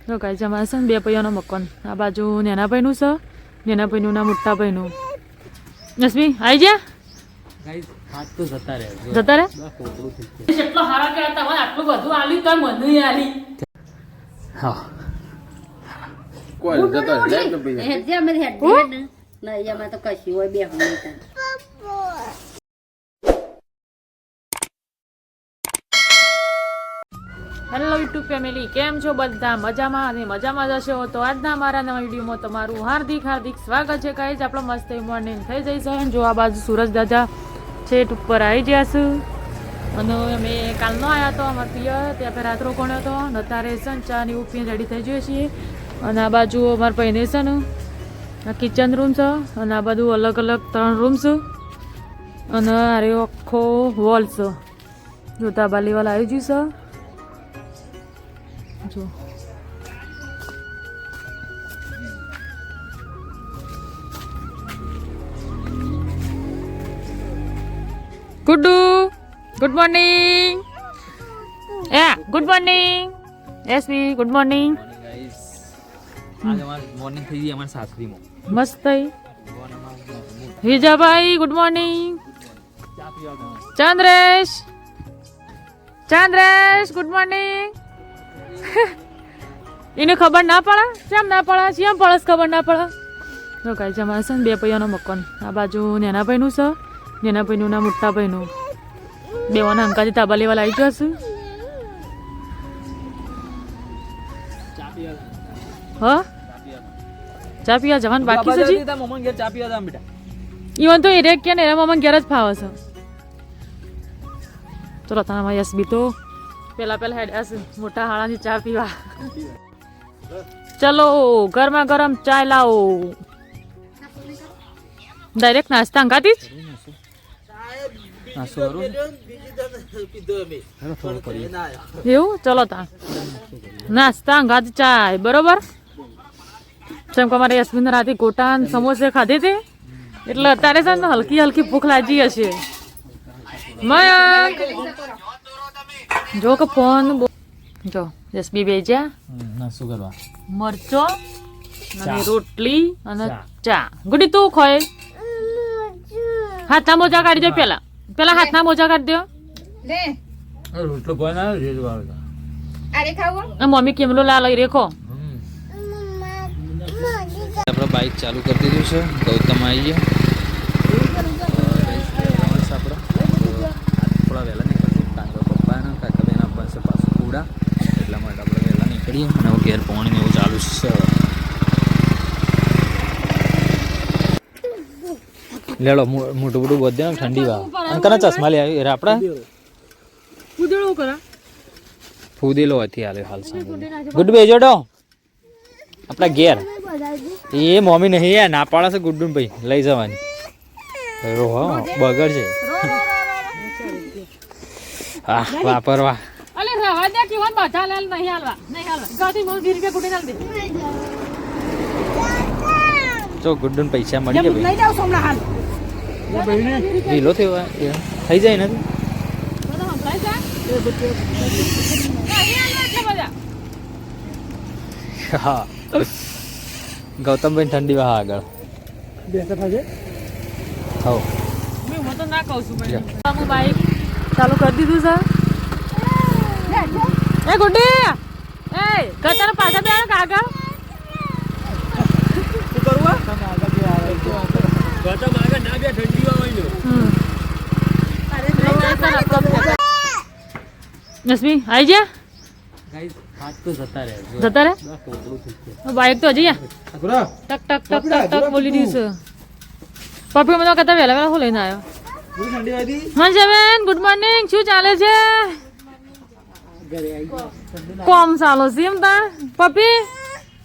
તો કાંઈ જમા છે ને 2 પૈયાનો મકાન આ બાજુ નેના ભાઈનું છે નેના ભાઈનું ના મોટા ભાઈનું નસમી આવી જા ગાઈસ હાથ તો જતા રહે કેટલો હારા કે હતા મને આટલું બધું આલી તો મને આલી હા કોઈ જતો લે તો પૈસા હેડ જે અમે હેડ ને નહીં એમાં તો કશી હોય બે હમણાં હેલો યુટ્યુબ ફેમિલી કેમ છો બધા મજામાં અને મજામાં જ હશો તો આજના મારા નવા વિડીયોમાં તમારું હાર્દિક સ્વાગત છે ગાઈઝ આપણો મસ્ત મોર્નિંગ થઈ જઈશ જો આ બાજુ સૂરજ દાદા છેટ ઉપર આવી ગયા છે અને અમે કાલનો આવ્યા હતો અમારા પિયર ત્યાં પર રાત રોકાણ્યો હતો અને અત્યારે છે ને ચા ને એવું પીને રેડી થઈ જઈએ છીએ અને આ બાજુ અમારા ભાઈને છે ને આ કિચન રૂમ છે અને આ બધું અલગ અલગ 3 રૂમ છે અને આરે આખો વોલ છે જોતા બાલીવાલ આવી ગયું છે જો Guddu good morning good morning એસવી ગુડ મોર્નિંગ ગાઈસ આજ અમાર મોર્નિંગ થઈ ગઈ અમાર સાસરીમાં મસ્ત થઈ વિજાભાઈ good morning Chandresh good morning એને ખબર ના પડે કેમ ના પડે કેમ પડે ખબર ના પડે તો કાંઈ જમા છે ને 2 પૈયાનો મકાન આ બાજુ નેના ભાઈનું છે નેના ભાઈનું ના મોટા ભાઈનું બેવાના અંકાજી તાબા લેવા આવી ગયો છું હા ચા પીવા જવાનું બાકી છે જી મમ્મી ઘેર ચા પીવા જામ બેટા ઈવન તો એરે કે ને એના મમ્મી ઘેર જ ફાવે છે ચલો તારા યસબી તો પેલા હેડ હશે મોટા હાળાની ચા પીવા ચલો ગરમા ગરમ ચા લાવો ડાયરેક્ટ નાસ્તા અંગાતી જ નાસ્તો કરું એવું ચલો તા નાસ્તા અંગાતી ચાય બરોબર જેમ કે અમારે યશમીન રાતે ગોટા સમોસે ખાધે તે એટલે અત્યારે છે ને હલકી ભૂખ લાગી હશે મયંક જો કે ફોન જો યશમી બેજા નાસ્તો કરવા મરચો અને રોટલી અને ચા ગુડી તું ખોય હાથના મોજા કાઢી દો પેલા હાથના મોજા કાઢી દો રોટલો કોઈ ના રેજ વાળો અરે ખાવું મમ્મી કેમલો લાલ રેખો આપણે બાઇક ચાલુ કરી દીધું છે ગૌતમ આવી ગયા થોડા વહેલા નીકળીએ કાંગો પપ્પાના કાકાબેન આપવાનું છે પાછું કુડા એટલા માટે આપણે વહેલા નીકળીએ અને હવે ઘેર પાણી એવું ચાલુ છે લેડો મોટું મોટું બધે ઠંડી વા અને કના ચશ્મા લે આવી આપડા કુદળો કરા ફૂદેલો હતી હાલ ગુડ બેજો ડો આપણા ઘેર એ મમ્મી નહીં યાર ના પાડે છે ગુડ્ડુ ભાઈ લઈ જવાની રોહો બગડ છે હા વાપરવા અલે રવા દે કેવન બાધા લાલ નહીં હાલવા ગાડી મોલ ગીર કે કુટી નાલ દે જો ગુડ્ડુ પૈસા મળી ગયા ભાઈ લઈ જાવ સોમલા હાલ ઢીલો થયો થઈ જાય ને બધા સંભળાય છે નહીં હાલવા એટલે બધા હા ગૌતમભાઈ ઠંડી વાહ આગળ હા હું તો ના કહું છું ભાઈ હું બાઈક ચાલુ કરી દીધું છે એ ગુડી એ ગતાને પાછા બે આગળ શું કરવું ગૌતમ આગળ ના બે ઠંડી વાહ નસમી આવી જા ગાઈસ હાથ તો જતા રહે બાઈક તો હજી ટક ટક ટક ટક ટક બોલી રહ્યું છે પપ્પી મને કહેતા વહેલા હું લઈને આવ્યો હા જમેન ગુડ મોર્નિંગ શું ચાલે છે કોમ ચાલો છે એમ તા પપ્પી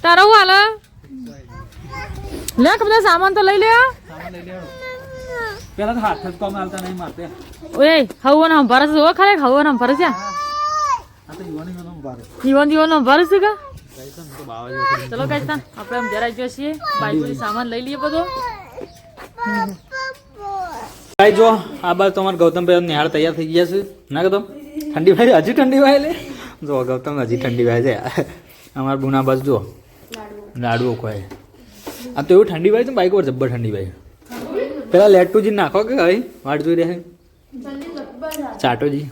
તારા હું હાલે લે બધા સામાન તો લઈ લે પેલા તો હાથ જ કોમ હાલતા નહીં મારતે ઓય હવન સંભારે છે ખરે હવન સંભારે છે આ તો યુવાની નો બાર જીવન સંભારે છે કે ગાઈસ તો બાવા જેવો ચલો ગાઈસ આપણે એમ જરા જોઈએ છીએ બાઈક સામાન લઈ લઈએ બધો ગાઈસ જો આ બાર તમાર ગૌતમભાઈ નિહાળ તૈયાર થઈ ગયા છે ના ગૌતમ ઠંડી ભાઈ હજી ઠંડી ભાઈ લે જો ગૌતમ હજી ઠંડી ભાઈ છે અમારા બુના બસ જો લાડુ કોઈ આ તો એવું ઠંડી ભાઈ તો બાઈક પર જબ્બર ઠંડી ભાઈ પેલા લેટુજી નાખો કે ભાઈ વાટ જોઈ રહ્યા ચાટોજી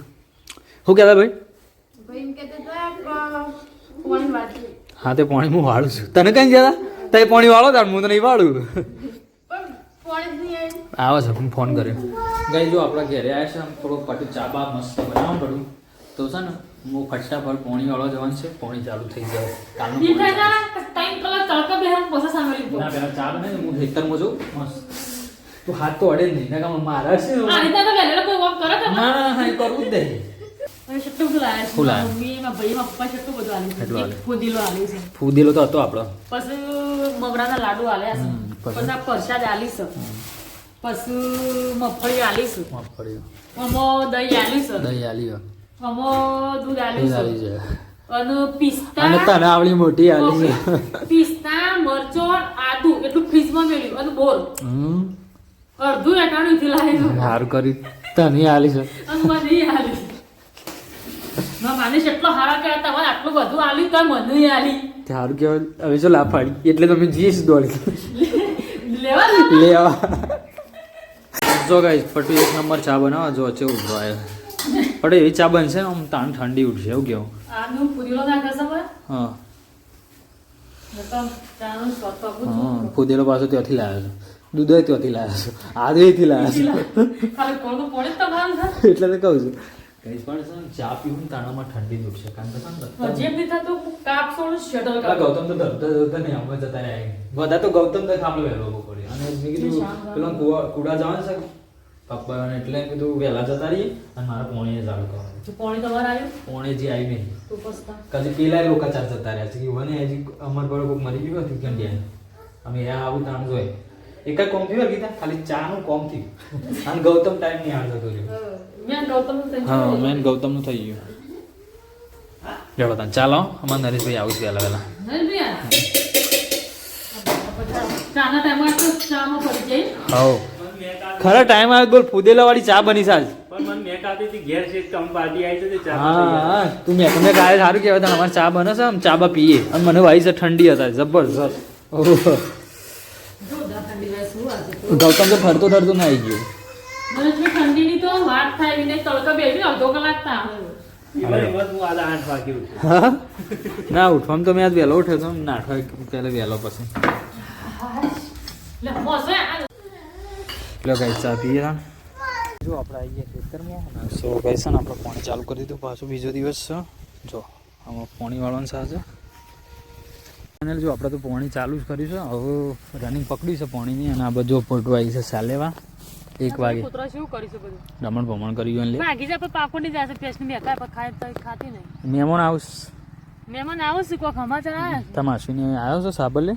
શું કહેતા ભાઈ હા તે પાણી હું વાળું છું તને કઈ જતા તે પાણી વાળો તાર હું તો નહીં વાળું આવે છે હું ફોન કર્યો ગઈ જો આપણા ઘરે આવ્યા છે થોડો પાટું ચા બા મસ્ત બનાવવું પડ્યું તો છે ને હું ફટાફટ પાણી વાળો જવાનું છે પાણી ચાલુ થઈ જાય કાલનું ના પેલા ચા બને હું ખેતરમાં જોઉં મસ્ત તું હાથ તો અડે જ નહીં ના મારા છે ના હા એ કરવું જ નહીં ફૂદેલો તો હતો આપણો પછી મમરાના લાડુ આલ્યા છે પછી પ્રસાદ આલીશ પછી મગફળી આલીશ આમાં દહીં આલીશ દહીં આલી આમાં દૂધ આલીશ છે અને પિસ્તા અને તને આવડી મોટી આલી છે પિસ્તા મરચો આદુ એટલું ફ્રીજમાં મેળ્યું અને બોર અડધું એટાણું થી લાવ્યું સારું કરી તને આલી છે અને મને આલી માને એટલો હારા કે તમારે આટલું બધું આલી તો મને આલી સારું કહેવાય હવે જો લાભ પાડી એટલે તમે જીસ દોડી લેવા જો ગાઈસ પટુ એક નંબર ચા બનાવો જો છે ઉભો આવ્યો પટુ એવી ચા બનશે ને આમ તાણ ઠંડી ઉઠશે એવું કેવું આનું પુદીનો નાખે છે મને હા નકમ ચાનું સ્વાદ તો હા ફુદેલો પાછો ત્યાંથી લાવ્યો છે દૂધ ત્યાંથી લાવ્યો છે આદુથી લાવ્યો ખાલી કોણ પડે તો ભાવ છે છે એટલે તો કહું છું ગાઈસ પણ છે ને ચા પીવું તાણામાં ઠંડી જ ઉઠશે કારણ કે જે બી થતું કાપ છોડું શટલ પેલા ગૌતમ તો ધરતા નહીં અમે જતા રહ્યા બધા તો ગૌતમ તો ખામલો વહેલો પડી અને મેં કીધું પેલા કુડા જવાનું છે પપ્પા એટલે કીધું વહેલા જતા રહીએ અને મારા પોણીએ ચાલુ કરવાનું પોણી તમારે આવ્યું પોણે જે આવી નહીં તું પસ્તા કદી પેલા લોકો ચાર જતા રહ્યા છે કે મને હજી અમાર પર કોઈક મરી ગયું હતું કંડિયા અમે આ આવું તાણ જોઈએ એક જ કોમ થયું ગીતા ખાલી ચા નું કોમ થયું અને ગૌતમ ટાઈમ નહીં હાલ થતો રહ્યો મેં ગૌતમ હા મેન ગૌતમનું થઈ ગયું જોડો તાન ચાલો અમાર નરેશભાઈ આવું છે વહેલા વહેલા ચાના ટાઈમ આટલું ચામાં પડી જાય હવ ખરા ટાઈમ આવ્યો બોલ ફુદેલા વાળી ચા બની સાજ હા તું મેં તમે ગાય સારું કહેવાય તને અમારે ચા બને છે આમ ચા બા પીએ અને મને વાઈ છે ઠંડી હતા જબરજસ્ત ગૌતમ તો ફરતો ફરતો ના આવી ગયો મને જે ઠંડીની તો વાત થાય ને તડકા બેસી અડધો કલાક તા ના ઉઠવામાં તો મેં આજ વહેલો ઉઠ્યો હતો નાઠવા પહેલે વહેલો પછી એટલે ગાઈ ચા પીએ જો આપણે આવી ગયા ખેતરમાં સો ગાઈ છે ને આપણે પાણી ચાલુ કરી દીધું પાછું બીજો દિવસ છે જો આમાં પાણી વાળવાનું છે અને જો આપણે તો પાણી ચાલુ જ કર્યું છે હવે રનિંગ પકડ્યું છે પાણીની અને આ બધું પોટું આવી છે ચાલેવા 1 વાગે કૂતરા શું કરી છે બધું રમણ ભમણ કર્યું લે ભાગી જાય પણ પાકોડી જાય છે પેસ્ટ ની બેકાર પર ખાતી નહીં મહેમાન આવું મહેમાન આવો છે કોઈ સમાચાર આયા તમાશીને આવ્યો છે સાબરલે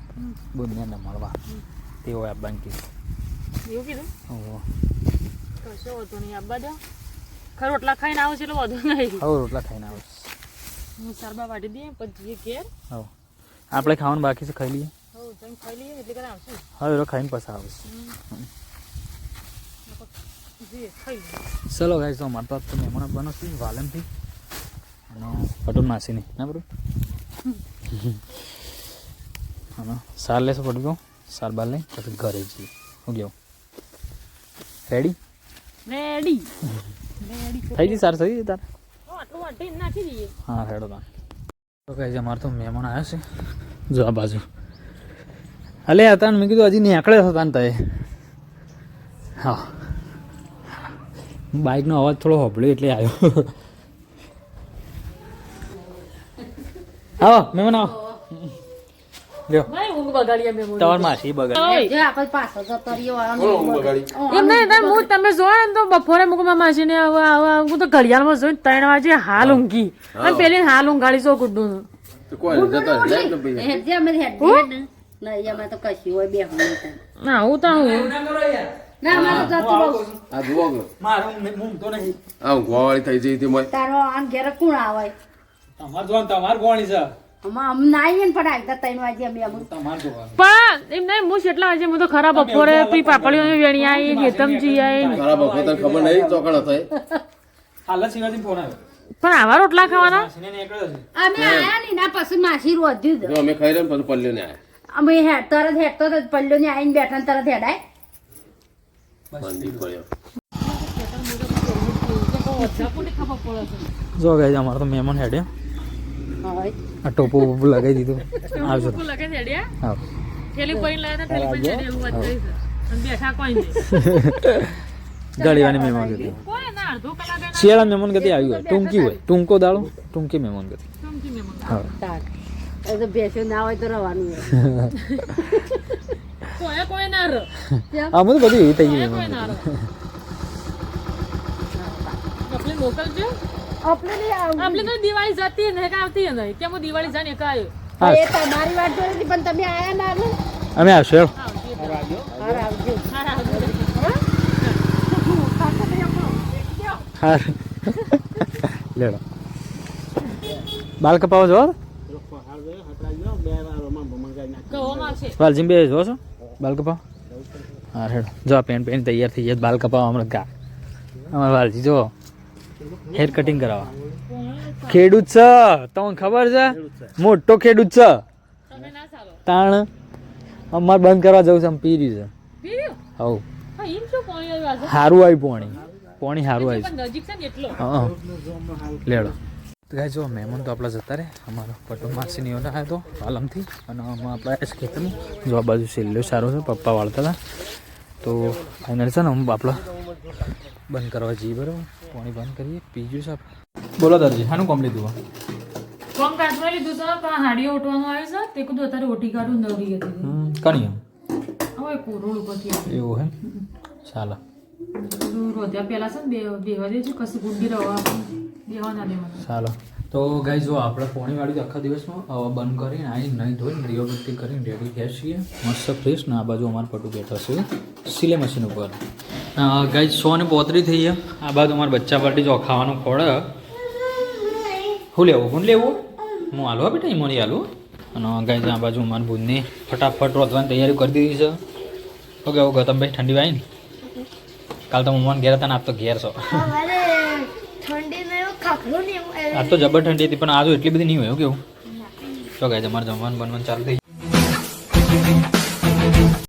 બોલને મળવા તેઓ આપવાનું કીધું એવું કીધું ઓહો કશો હતો નહીં આબા દો ખર રોટલા ખાઈને આવું છે એટલે વધુ નહીં હવે રોટલા ખાઈને આવું હું સરબા વાટી દઈએ પછી જે ઘેર હવે આપણે ખાવાનું બાકી છે ખાઈ લઈએ હો તમે ખાઈ લઈએ એટલે કરે આવશે હવે એ ખાઈને પછી આવશે જે ખાઈ ચલો ગાઈસ તો અમારે તો મહેમાન બનશે વાલમથી અને પટોલ માસીની ના બરોબર હા સાર લેશો પટો સાર બાર લઈ પછી ઘરે જઈએ હું ગયો રેડી રેડી થઈ ગઈ સાર થઈ ગઈ તાર આટલું વાટી નાખી દઈએ હા રેડો તાર તો ગાઈસ અમારે તો મહેમાન આવ્યા છે જો આ બાજુ અલે હતા ને મેં કીધું હજી નીકળે હતા ને તય હા બાઇકનો અવાજ થોડો હોભળ્યો એટલે આવ્યો આવો મહેમાન આવો લ્યો ભાઈ ઊંઘ બગાડીએ મેં તમાર માસી બગાડ જે આપણે પાછો જતો રહ્યો એમ નહીં હું તમે જોયો ને તો બપોરે મૂકમાં માસીને હું તો ઘડિયાળમાં જોઈને 3 વાગે હાલ ઊંઘી અને પેલી હાલ ઊંઘાડી છો ગુડ્ડું તો કોઈ જતા રહે ને પૈસા જે અમે હેડ નહીં અમે તો કશી હોય બે ના હું તો હું ના અમારે તો જતું રહું આ જુઓ કે મારું હું તો નહીં આ ગોવાળી થઈ જઈ હતી મોય તારો આમ ઘેર કોણ આવે તમાર જોવાનું તમાર કોણી છે અમ ના આવીએ ને પણ આવતા 3 વાગે અમે તમાર જોવાનું પણ એમ નહીં હું કેટલા વાગે હું તો ખરા બપોરે પી પાપડીઓ વેણી આવી ગેતમજી આવી ખરાબ વખત ખબર નહીં ચોકણ થાય હાલ શિવાજી ફોન આવ્યો પણ આવા રોટલા ખાવાના અમે આયા ને ના પછી માસી રોધ્યું હતું. જો અમે ખાઈ રહ્યા ને પછી પલ્લ્યો ને આયા અમે તરત હેડતો તો પલ્લો ને આવીને બેઠા ને તરત હેડાય. મંદી પડ્યો જો ગાઈસ અમારે તો મહેમાન હેડે હવે આ ટોપો બોપો લગાવી દીધું આવજો લગે હેડ્યા હા થેલી પૈન લાયા થેલી પૈન હેડે એવું વાત કરી છે અને બેઠા કોઈ નહીં ગાડીવાની મહેમાન ગતિ કોઈ ના અડધો કલાક એના શિયાળા મહેમાન ગતિ આવી હોય ટૂંકી હોય ટૂંકો દાડો ટૂંકી મહેમાન ગતિ ટૂંકી મહેમાન હા તાક એ તો બેસ્યો ના હોય તો રવાનું હોય. કોઈ ના ર આમ તો બધી એવી થઈ ગઈ કોઈ મહેમાન ના ગતિ. ર આપણે મોકલજો આપણે નહીં આવું. આપણે તો દિવાળી જતી ને કે આવતી નહીં કેમ હું દિવાળી જાને એક આવ્યો હા એ તમારી વાત જોઈ હતી પણ તમે આયા ના ને. અમે આવશું હેડો. હાર આવજો. હા લેડો બાલ કપાવો જો કહવામાં છે વાલજીમ બે જો છો બાલ કપાવ હા હેડો જો આ પેન્ટ પેન્ટ તૈયાર થઈ જાય બાલ કપાવવા હમણાં ગા અમારા વાલજી જો હેર કટિંગ કરાવવા ખેડૂત છે તમને ખબર છે મોટો ખેડૂત છે તમે ના ચાલો તાણ અમારે બંધ કરવા જવું છે આમ પી રહ્યું છે પીર્યો હવ હા એમ શું પાણી આવ્યું આજે સારું આવ્યું પોણી સારું આવ્યું પણ નજીક છે ને એટલો હા લેડો તો ગાય જો મહેમાન તો આપણા જતા રહે અમારો પટુ માસીની ઓલા આવ્યો તો પાલમથી અને આમાં આપણા ખેતરમાં જો આ બાજુ સેલ્યો સારો છે પપ્પા વાળતા હતા તો ફાઇનલ છે ને હું આપણા બંધ કરવા જઈએ બરાબર પાણી બંધ કરીએ પીજું છે આપણે બોલો દરજી શાનું કોમ લીધું કોમ કાચમાં લીધું છે પણ હાડીઓ ઓટવાનું આવ્યું છે તે કીધું અત્યારે ઓટી કાઢું નવરી હતી કણી હવે કોરોડ ઉપરથી એવું હે ચાલો બધું રોધ્યા પહેલા છે ને બેવા દેજો કશું ગુંડી રવા બેવા ના દેવાનું ચાલો તો ગાઈ જો આપણે પોણી વાળી આખા દિવસમાં બંધ કરીને આવીને નહીં ધોઈને દીવાબત્તી કરીને રેડી થયા છીએ મસ્ત ફ્રેશ ને આ બાજુ અમારે પટુ બેઠા છે સિલે મશીન ઉપર ગાઈ 135 થઈ ગયા આ બાજુ અમારે બચ્ચા પાર્ટી જો ખાવાનું ખોડે શું લેવું હું લેવું હું હાલો બેટા ઈમોની હાલું અને ગાઈ આ બાજુ અમારી બુનની ફટાફટ રોધવાની તૈયારી કરી દીધી છે ઓકે ઓકે તમે ભાઈ ઠંડી વાય ને કાલ તો મમ્માને ઘેર હતા ને આજ તો ઘેર છો આ તો જબર ઠંડી હતી પણ આ તો એટલી બધી નહીં હોય એવું કેવું તો ગાય અમારે જમવાનું બનવાનું ચાલુ થઈ